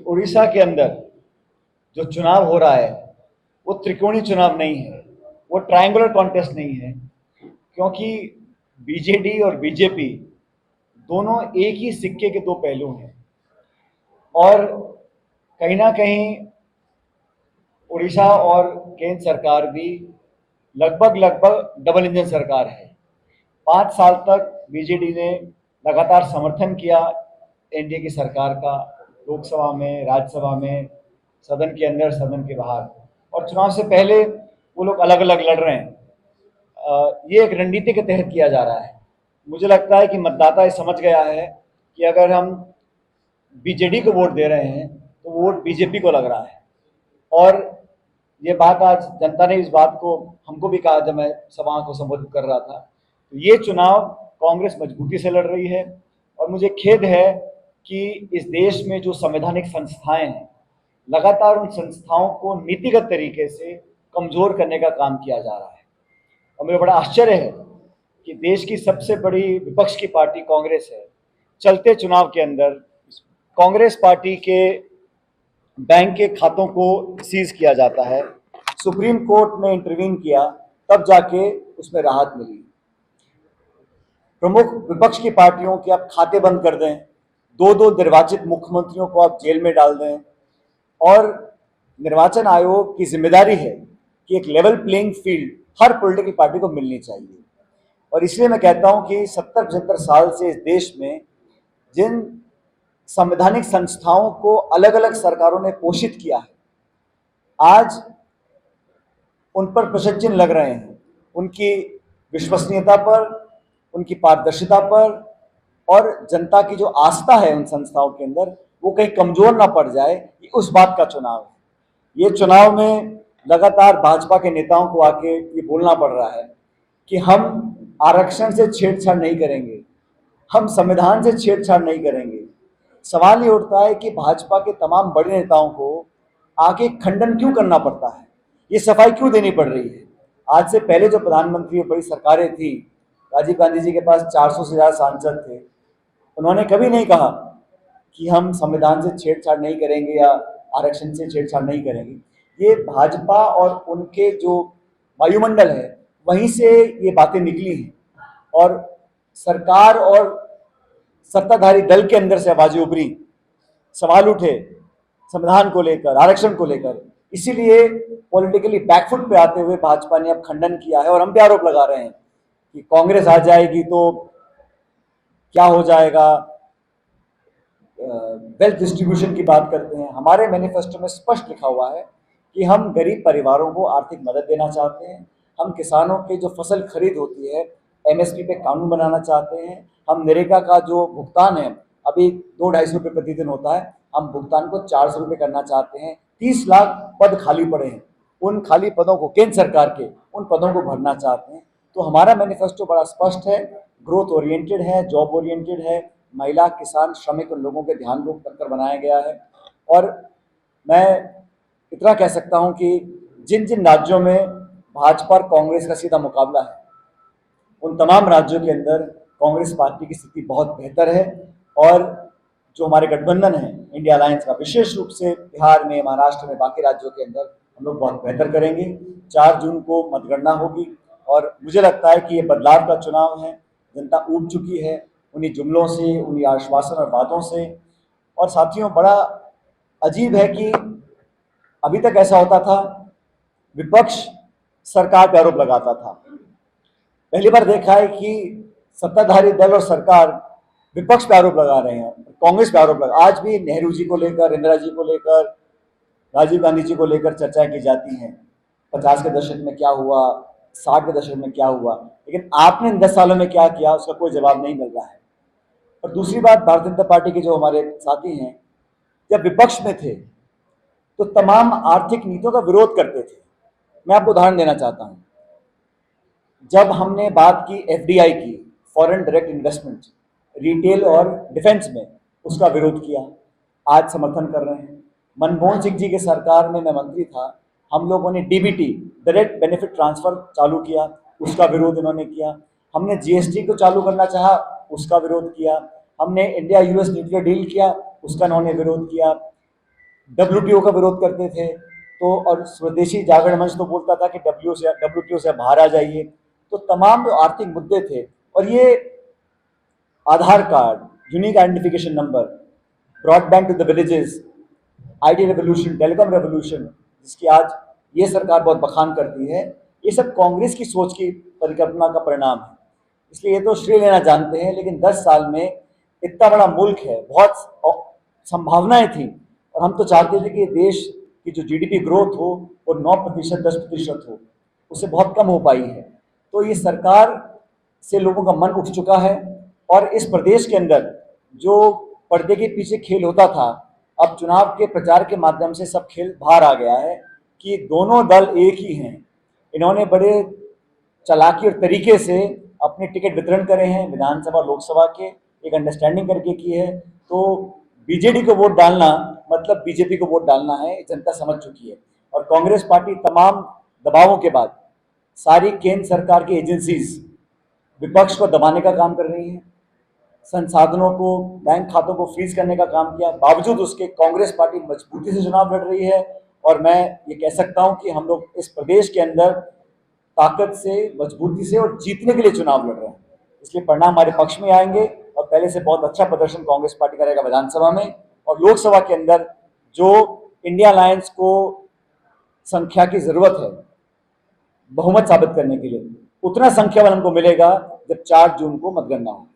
उड़ीसा के अंदर जो चुनाव हो रहा है वो त्रिकोणीय चुनाव नहीं है, वो ट्रायंगुलर कॉन्टेस्ट नहीं है, क्योंकि बीजेडी और बीजेपी दोनों एक ही सिक्के के दो पहलू हैं। और कहीं ना कहीं उड़ीसा और केंद्र सरकार भी लगभग लगभग डबल इंजन सरकार है। 5 साल तक बीजेडी ने लगातार समर्थन किया एनडीए की सरकार का, लोकसभा में, राज्यसभा में, सदन के अंदर, सदन के बाहर, और चुनाव से पहले वो लोग अलग अलग लड़ रहे हैं। ये एक रणनीति के तहत किया जा रहा है। मुझे लगता है कि मतदाता ये समझ गया है कि अगर हम बीजेडी को वोट दे रहे हैं तो वोट बीजेपी को लग रहा है। और ये बात आज जनता ने इस बात को हमको भी कहा जब मैं सभा को संबोधित कर रहा था। तो ये चुनाव कांग्रेस मजबूती से लड़ रही है, और मुझे खेद है कि इस देश में जो संवैधानिक संस्थाएं हैं, लगातार उन संस्थाओं को नीतिगत तरीके से कमजोर करने का काम किया जा रहा है। और मुझे बड़ा आश्चर्य है कि देश की सबसे बड़ी विपक्ष की पार्टी कांग्रेस है, चलते चुनाव के अंदर कांग्रेस पार्टी के बैंक के खातों को सीज किया जाता है। सुप्रीम कोर्ट ने इंटरवीन किया, तब जाके उसमें राहत मिली। प्रमुख विपक्ष की पार्टियों के आप खाते बंद कर दें, दो दो निर्वाचित मुख्यमंत्रियों को आप जेल में डाल दें, और निर्वाचन आयोग की जिम्मेदारी है कि एक लेवल प्लेइंग फील्ड हर पॉलिटिकल पार्टी को मिलनी चाहिए। और इसलिए मैं कहता हूं कि 70-75 साल से इस देश में जिन संवैधानिक संस्थाओं को अलग अलग सरकारों ने पोषित किया है, आज उन पर प्रश्न चिन्ह लग रहे हैं, उनकी विश्वसनीयता पर, उनकी पारदर्शिता पर, और जनता की जो आस्था है उन संस्थाओं के अंदर वो कहीं कमजोर ना पड़ जाए, ये उस बात का चुनाव है। ये चुनाव में लगातार भाजपा के नेताओं को आके ये बोलना पड़ रहा है कि हम आरक्षण से छेड़छाड़ नहीं करेंगे, हम संविधान से छेड़छाड़ नहीं करेंगे। सवाल ये उठता है कि भाजपा के तमाम बड़े नेताओं को आगे खंडन क्यों करना पड़ता है, ये सफाई क्यों देनी पड़ रही है। आज से पहले जो प्रधानमंत्री और बड़ी सरकारें थी, राजीव गांधी जी के पास 400 से ज्यादा सांसद थे, उन्होंने कभी नहीं कहा कि हम संविधान से छेड़छाड़ नहीं करेंगे या आरक्षण से छेड़छाड़ नहीं करेंगे। ये भाजपा और उनके जो वायुमंडल है वहीं से ये बातें निकली हैं, और सरकार और सत्ताधारी दल के अंदर से आवाजें उभरी, सवाल उठे संविधान को लेकर, आरक्षण को लेकर। इसीलिए पॉलिटिकली बैकफुट पे आते हुए भाजपा ने अब खंडन किया है, और हम भी आरोप लगा रहे हैं कि कांग्रेस आ जाएगी तो क्या हो जाएगा। वेल्थ डिस्ट्रीब्यूशन की बात करते हैं। हमारे मैनिफेस्टो में स्पष्ट लिखा हुआ है कि हम गरीब परिवारों को आर्थिक मदद देना चाहते हैं, हम किसानों के जो फसल खरीद होती है एमएसपी पे कानून बनाना चाहते हैं, हम नरेगा का जो भुगतान है अभी 200-250 रुपये प्रतिदिन होता है, हम भुगतान को 400 रुपये करना चाहते हैं। 30 लाख पद खाली पड़े हैं, उन खाली पदों को, केंद्र सरकार के उन पदों को भरना चाहते हैं। तो हमारा मैनिफेस्टो बड़ा स्पष्ट है, ग्रोथ ओरिएंटेड है, जॉब ओरिएंटेड है, महिला, किसान, श्रमिक, उन लोगों के ध्यान को रखकर बनाया गया है। और मैं इतना कह सकता हूं कि जिन जिन राज्यों में भाजपा और कांग्रेस का सीधा मुकाबला है, उन तमाम राज्यों के अंदर कांग्रेस पार्टी की स्थिति बहुत बेहतर है। और जो हमारे गठबंधन है इंडिया अलायंस का, विशेष रूप से बिहार में, महाराष्ट्र में, बाकी राज्यों के अंदर हम लोग बहुत बेहतर करेंगे। 4 जून को मतगणना होगी, और मुझे लगता है कि ये बदलाव का चुनाव है। जनता ऊब चुकी है उन्हीं जुमलों से, उन्हीं आश्वासन और बातों से। और साथियों, बड़ा अजीब है कि अभी तक ऐसा होता था, विपक्ष सरकार पर आरोप लगाता था। पहली बार देखा है कि सत्ताधारी दल और सरकार विपक्ष पे आरोप लगा रहे हैं, कांग्रेस पे आरोप लगा। आज भी नेहरू जी को लेकर, इंदिरा जी को लेकर, राजीव गांधी जी को लेकर चर्चाएं की जाती हैं। 50 के दशक में क्या हुआ, 60 के दशक में क्या हुआ, लेकिन आपने इन 10 सालों में क्या किया, उसका कोई जवाब नहीं मिल रहा है। और दूसरी बात, भारतीय जनता पार्टी के जो हमारे साथी हैं, जब विपक्ष में थे तो तमाम आर्थिक नीतियों का विरोध करते थे। मैं आपको उदाहरण देना चाहता हूं। जब हमने बात की एफडीआई की, फॉरेन डायरेक्ट इन्वेस्टमेंट, रिटेल और डिफेंस में, उसका विरोध किया, आज समर्थन कर रहे हैं। मनमोहन सिंह जी की सरकार में मैं मंत्री था, हम लोगों ने डीबीटी, डायरेक्ट बेनिफिट ट्रांसफर चालू किया, उसका विरोध इन्होंने किया। हमने जीएसटी को चालू करना चाहा, उसका विरोध किया। हमने इंडिया यूएस न्यूक्लियर डील किया, उसका इन्होंने विरोध किया। WTO का विरोध करते थे, तो और स्वदेशी जागरण मंच तो बोलता था कि WTO से बाहर आ जाइए। तो तमाम जो आर्थिक मुद्दे थे, और ये Aadhaar card, unique identification number, broadband to the villages, IT revolution, telecom revolution, जिसकी आज ये सरकार बहुत बखान करती है, ये सब कांग्रेस की सोच की परिकल्पना का परिणाम है। इसलिए ये तो श्रेय लेना जानते हैं, लेकिन 10 साल में इतना बड़ा मुल्क है, बहुत संभावनाएं थी, और हम तो चाहते थे कि देश की जो जीडीपी ग्रोथ हो वो 9%, 10% हो, उससे बहुत कम हो पाई है। तो ये सरकार से लोगों का मन उठ चुका है, और इस प्रदेश के अंदर जो पर्दे के पीछे खेल होता था, अब चुनाव के प्रचार के माध्यम से सब खेल बाहर आ गया है कि दोनों दल एक ही हैं। इन्होंने बड़े चालाकी और तरीके से अपने टिकट वितरण करे हैं विधानसभा लोकसभा के, एक अंडरस्टैंडिंग करके की है। तो बीजेडी को वोट डालना मतलब बीजेपी को वोट डालना है, जनता समझ चुकी है। और कांग्रेस पार्टी तमाम दबावों के बाद सारी केंद्र सरकार की एजेंसीज विपक्ष को दबाने का काम कर रही है, संसाधनों को, बैंक खातों को फ्रीज करने का काम किया। बावजूद उसके कांग्रेस पार्टी मजबूती से चुनाव लड़ रही है, और मैं ये कह सकता हूं कि हम लोग इस प्रदेश के अंदर ताकत से, मजबूती से और जीतने के लिए चुनाव लड़ रहे हैं। इसलिए परिणाम हमारे पक्ष में आएंगे, और पहले से बहुत अच्छा प्रदर्शन कांग्रेस पार्टी करेगा विधानसभा में, और लोकसभा के अंदर जो इंडिया अलायंस को संख्या की जरूरत है बहुमत साबित करने के लिए, उतना संख्या बल हमको मिलेगा जब 4 जून को मतगणना हो।